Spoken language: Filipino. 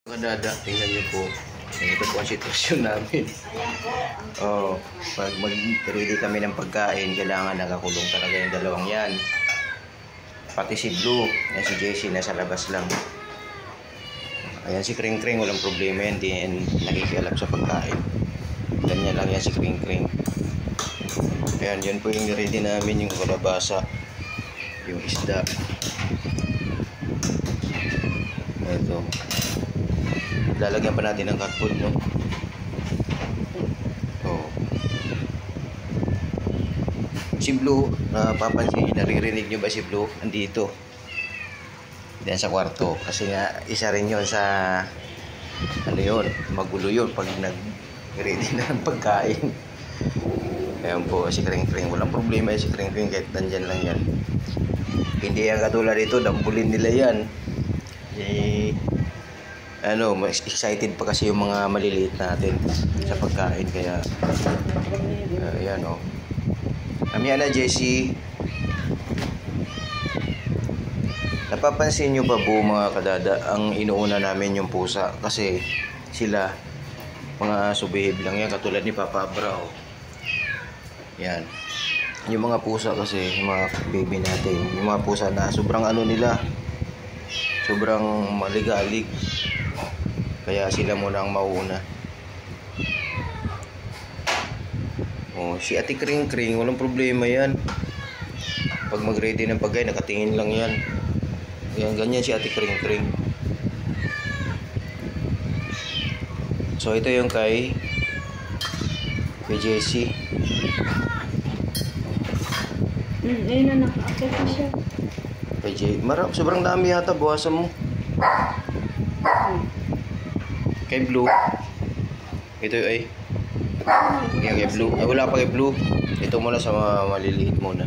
Kadada, tingnan niyo po. Ito po ang sitwasyon namin. Pag mag-ready kami ng pagkain, kailangan nakakulong talaga yung dalawang yan. Pati si Blue, yan si Jessie, nasa labas lang. Ayan si Kring Kring, walang problema yan, di yan nakikialap sa pagkain. Ganyan lang yan si Kring Kring. Ayan, yan po yung ready namin, yung kalabasa, yung isda. Ito. Lalagyan pa natin ng cat food, no? Si Blue, napapansin, naririnig nyo ba si Blue? Andito. Diyan sa kwarto. Kasi nga, isa rin yun sa, ano yun, magulo yun pag nag-ready na ng pagkain. Ayan po, si Kring Kring. Walang problema si Kring Kring kahit nandyan lang yan. Hindi yan katulad dito, dampulin nila yan. Mas excited pa kasi yung mga maliliit natin sa pagkain, kaya ayan o. Kamiya na, Jessie. Napapansin nyo ba po mga kadada, ang inuuna namin yung pusa kasi sila mga subihib lang yan, katulad ni Papa Abra o. Yan yung mga pusa kasi, yung mga baby natin, yung mga pusa na sobrang ano nila, sobrang maligalig, kaya sila muna ang mauna. Si Ate Kring Kring, walang problema yan. Pag mag-ready ng pagkain, nakatingin lang yan. Yan, ganyan si Ate Kring Kring. So ito yung kay Jessie. Ayun na, naka-akit na siya. Kay sobrang dami yata, buwasan mo. Kay Blue. Ito ay yung kay Blue. Wala pa kay Blue. Ito muna sa maliliit muna.